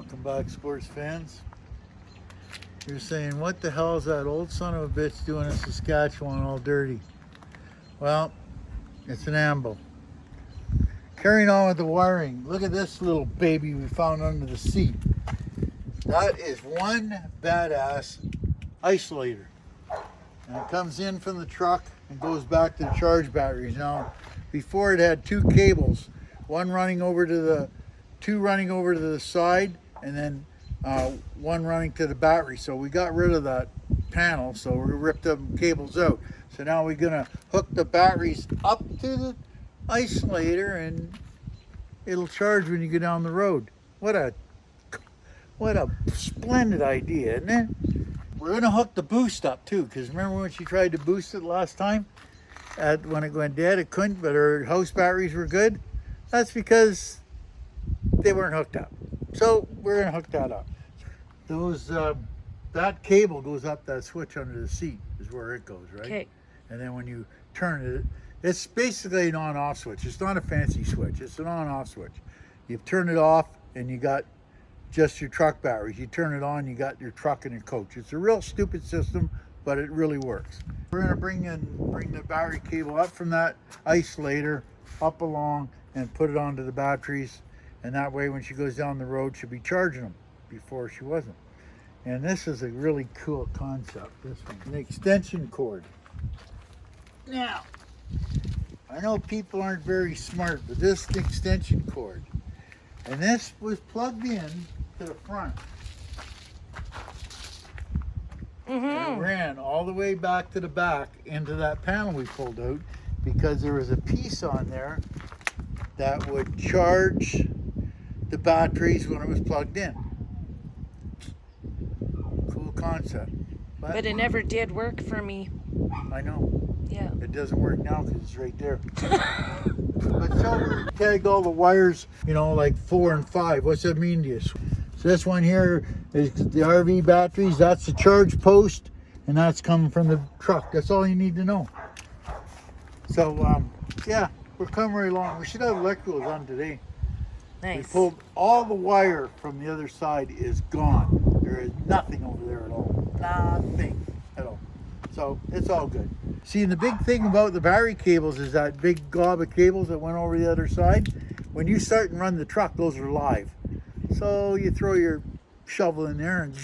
Welcome back, sports fans. You're saying, what the hell is that old son of a bitch doing in Saskatchewan all dirty? Well, it's an ambo. Carrying on with the wiring. Look at this little baby we found under the seat. That is one badass isolator. And it comes in from the truck and goes back to the charge batteries. Now, before it had two cables, two running over to the side, and then one running to the battery. So we got rid of that panel, so we ripped the cables out. So now we're gonna hook the batteries up to the isolator and it'll charge when you go down the road. What a splendid idea, isn't it? We're gonna hook the boost up too, because remember when she tried to boost it last time? When it went dead, it couldn't, but her house batteries were good. That's because they weren't hooked up. So we're gonna hook that up. That cable goes up that switch under the seat is where it goes, right? Okay. And then when you turn it, it's basically an on-off switch. It's not a fancy switch. It's an on-off switch. You turn it off and you got just your truck batteries. You turn it on, you got your truck and your coach. It's a real stupid system, but it really works. We're gonna bring the battery cable up from that isolator, up along, and put it onto the batteries. And that way when she goes down the road, she'll be charging them. Before she wasn't. And this is a really cool concept, this one. An extension cord. Now, I know people aren't very smart, but this is the extension cord. And this was plugged in to the front. And it ran all the way back to the back into that panel we pulled out, because there was a piece on there that would charge the batteries when it was plugged in. Cool concept. But it never did work for me. I know. Yeah. It doesn't work now because it's right there. But so we tagged all the wires, you know, like 4 and 5. What's that mean to you? So this one here is the RV batteries. That's the charge post, and that's coming from the truck. That's all you need to know. So, yeah, we're coming right along. We should have electricals on today. Nice. We pulled all the wire from the other side is gone. There is nothing over there at all. Nothing at all. So it's all good. See, and the big thing about the battery cables is that big glob of cables that went over the other side. When you start and run the truck, those are live. So you throw your shovel in there and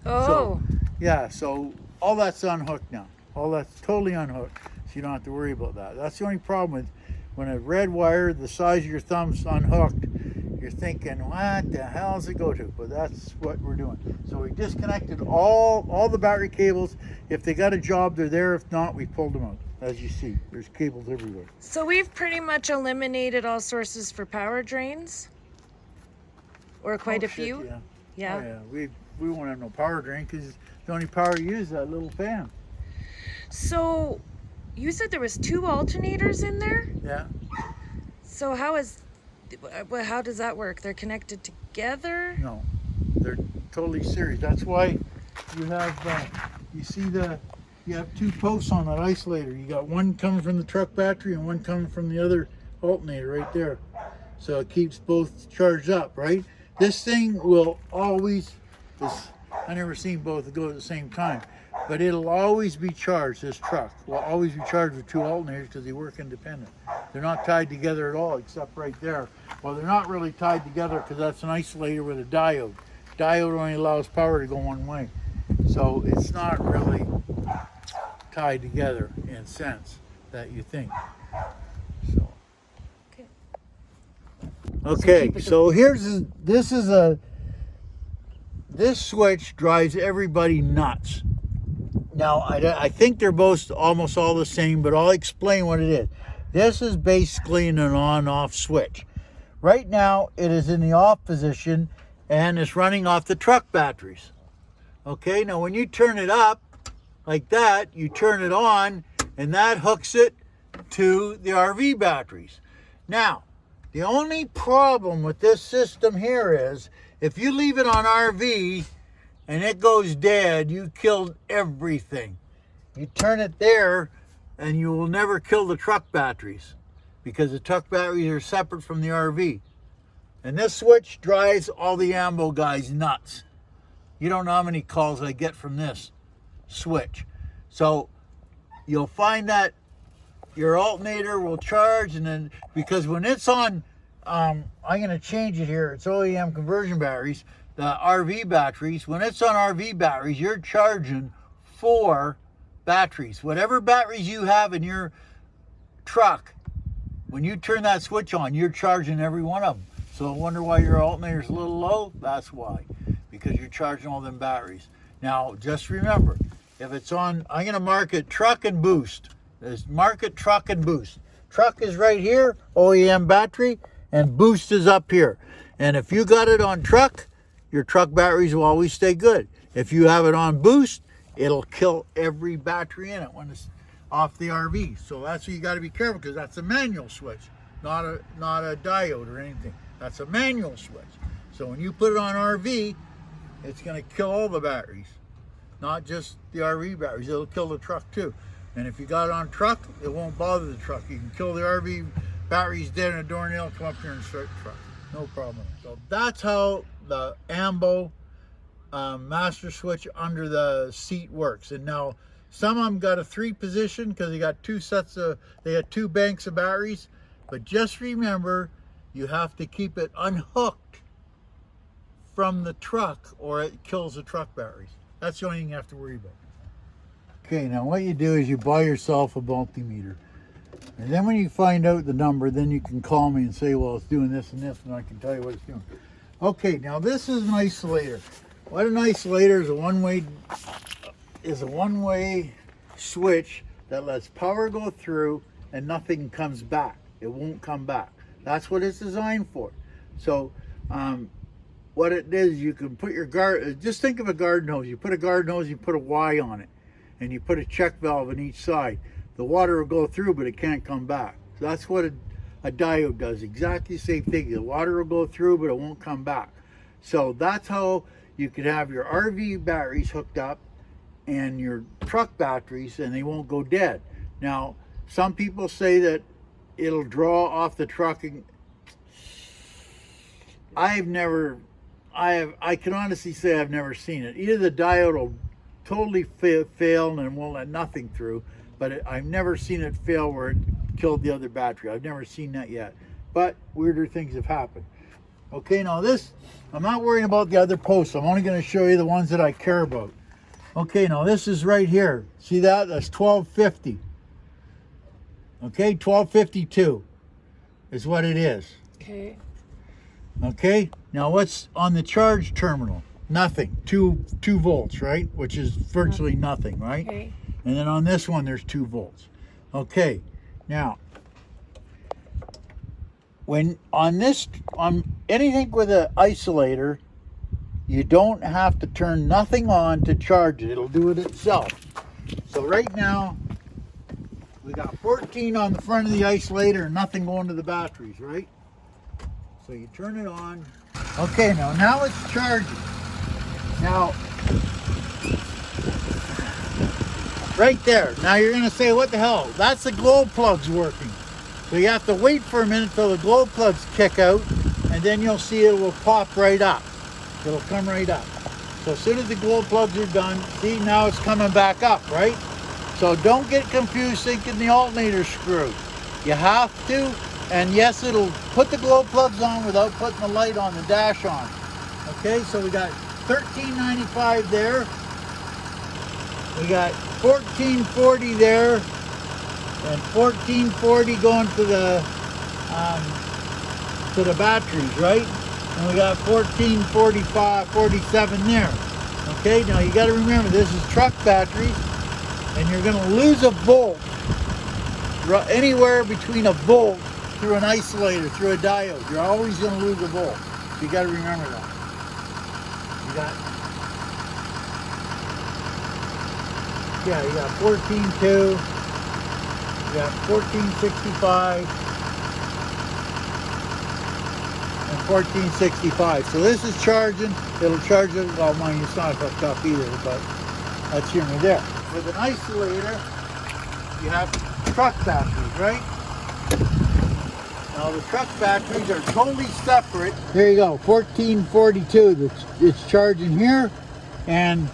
Oh. So, yeah, so all that's unhooked now. All that's totally unhooked. So you don't have to worry about that. That's the only problem with when a red wire the size of your thumb's unhooked. You're thinking, what the hell does it go to? But that's what we're doing. So we disconnected all the battery cables. If they got a job, they're there. If not, we pulled them out. As you see, there's cables everywhere. So we've pretty much eliminated all sources for power drains? Or quite a few? Yeah. Yeah. Oh, yeah. We won't have no power drain because the only power you use is that little fan. So you said there was 2 alternators in there? Yeah. So how does that work? They're connected together? No, they're totally serious. That's why you have, you have 2 posts on that isolator. You got one coming from the truck battery and one coming from the other alternator right there. So it keeps both charged up, right? This thing will always, I never seen both go at the same time, but it'll always be charged. This truck will always be charged with 2 alternators because they work independent. They're not tied together at all except right there. Well, they're not really tied together because that's an isolator with a diode. Diode only allows power to go one way. So it's not really tied together in a sense that you think. So. Okay, so this switch drives everybody nuts. Now, I think they're both almost all the same, but I'll explain what it is. This is basically an on-off switch. Right now, it is in the off position and it's running off the truck batteries. Okay, now when you turn it up like that, you turn it on and that hooks it to the RV batteries. Now, the only problem with this system here is if you leave it on RV and it goes dead, you killed everything. You turn it there and you will never kill the truck batteries because the truck batteries are separate from the RV. And this switch drives all the ambo guys nuts. You don't know how many calls I get from this switch. So you'll find that your alternator will charge, and then because when it's on, I'm going to change it here. It's OEM conversion batteries, the RV batteries. When it's on RV batteries, you're charging 4 batteries. Whatever batteries you have in your truck, when you turn that switch on, you're charging every one of them. So I wonder why your alternator's a little low? That's why, because you're charging all them batteries. Now, just remember, if it's on, I'm going to mark it truck and boost. There's market truck and boost. Truck is right here, OEM battery, and boost is up here. And if you got it on truck, your truck batteries will always stay good. If you have it on boost, it'll kill every battery in it when it's off the RV. So that's what you got to be careful, because that's a manual switch, not a diode or anything. That's a manual switch. So when you put it on RV, it's going to kill all the batteries, not just the RV batteries. It'll kill the truck too. And if you got it on truck, it won't bother the truck. You can kill the RV batteries dead in a doornail, come up here and start the truck. No problem. So that's how the ambo master switch under the seat works. And now some of them got a 3 position because they got 2 banks of batteries. But just remember, you have to keep it unhooked from the truck or it kills the truck batteries. That's the only thing you have to worry about. Okay, now what you do is you buy yourself a multimeter. And then when you find out the number, then you can call me and say, well, it's doing this and this, and I can tell you what it's doing. Okay, now this is an isolator. What an isolator is a one-way switch that lets power go through and nothing comes back. It won't come back. That's what it's designed for. So what it is, you can put your just think of a garden hose. You put a garden hose, you put a Y on it, and you put a check valve on each side. The water will go through, but it can't come back. So that's what a diode does. Exactly the same thing. The water will go through, but it won't come back. So that's how you could have your RV batteries hooked up and your truck batteries, and they won't go dead. Now, some people say that it'll draw off the truck. I can honestly say I've never seen it. Either the diode will totally fail and won't let nothing through, but I've never seen it fail where it killed the other battery. I've never seen that yet, but weirder things have happened. Okay, now this, I'm not worrying about the other posts. I'm only going to show you the ones that I care about. Okay, now this is right here. See that? That's 1250. Okay, 1252 is what it is. Okay. Okay, now what's on the charge terminal? Nothing. 2 volts, right? Which is virtually nothing, right? Okay. And then on this one, there's 2 volts. Okay, now when on anything with an isolator, you don't have to turn nothing on to charge it. It'll do it itself. So right now, we got 14 on the front of the isolator and nothing going to the batteries, right? So you turn it on. Okay, now it's charging. Now, right there. Now you're going to say, what the hell? That's the glow plugs working. So you have to wait for a minute till the glow plugs kick out, and then you'll see it will pop right up. It'll come right up. So as soon as the glow plugs are done, see, now it's coming back up, right? So don't get confused thinking the alternator's screwed. You have to, and yes, it'll put the glow plugs on without putting the light on, the dash on. Okay, so we got $13.95 there. We got $14.40 there, and $14.40 going to the batteries, right? And we got $14.47 there. Okay, now you got to remember this is truck batteries, and you're going to lose a volt, anywhere between a volt through an isolator, through a diode. You're always going to lose a volt. So you got to remember that. You got 14.2, you got 14.65, and 14.65. So this is charging. It'll charge it. Well, mine is not hooked up either, but that's here and there. With an isolator, you have truck batteries, right? Now Now the truck batteries are totally separate. There you go, 1442. It's charging here, and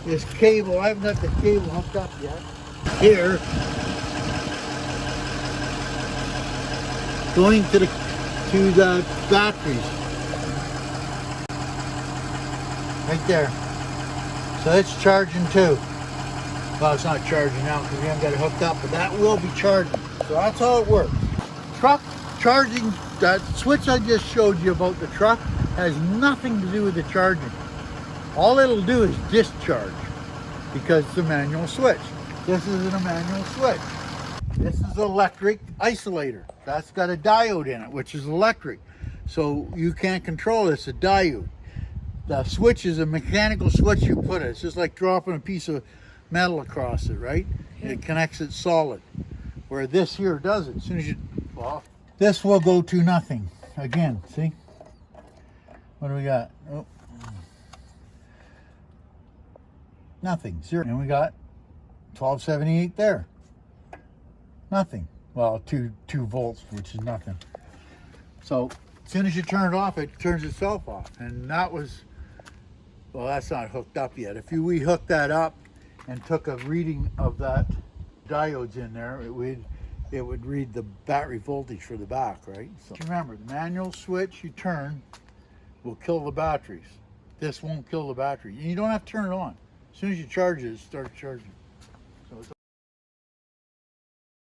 this cable, I haven't got the cable hooked up yet. Here, going to the batteries. Right there. So it's charging too. Well, it's not charging now because we haven't got it hooked up, but that will be charging. So that's how it works. Truck charging, that switch I just showed you about the truck has nothing to do with the charging. All it'll do is discharge because it's a manual switch. This isn't a manual switch. This is electric isolator. That's got a diode in it, which is electric. So you can't control it, it's a diode. The switch is a mechanical switch you put it. It's just like dropping a piece of metal across it, right? It connects it solid. Where this here does it. As soon as you, well, this will go to nothing. Again, see? What do we got? Oh. Nothing, zero. And we got 1278 there. Nothing. Well, two volts, which is nothing. So as soon as you turn it off, it turns itself off. And that was, well, that's not hooked up yet. If we hooked that up and took a reading of that diodes in there, it would read the battery voltage for the back, right? So remember, the manual switch you turn will kill the batteries. This won't kill the battery. You don't have to turn it on. As soon as you charge it, it starts charging.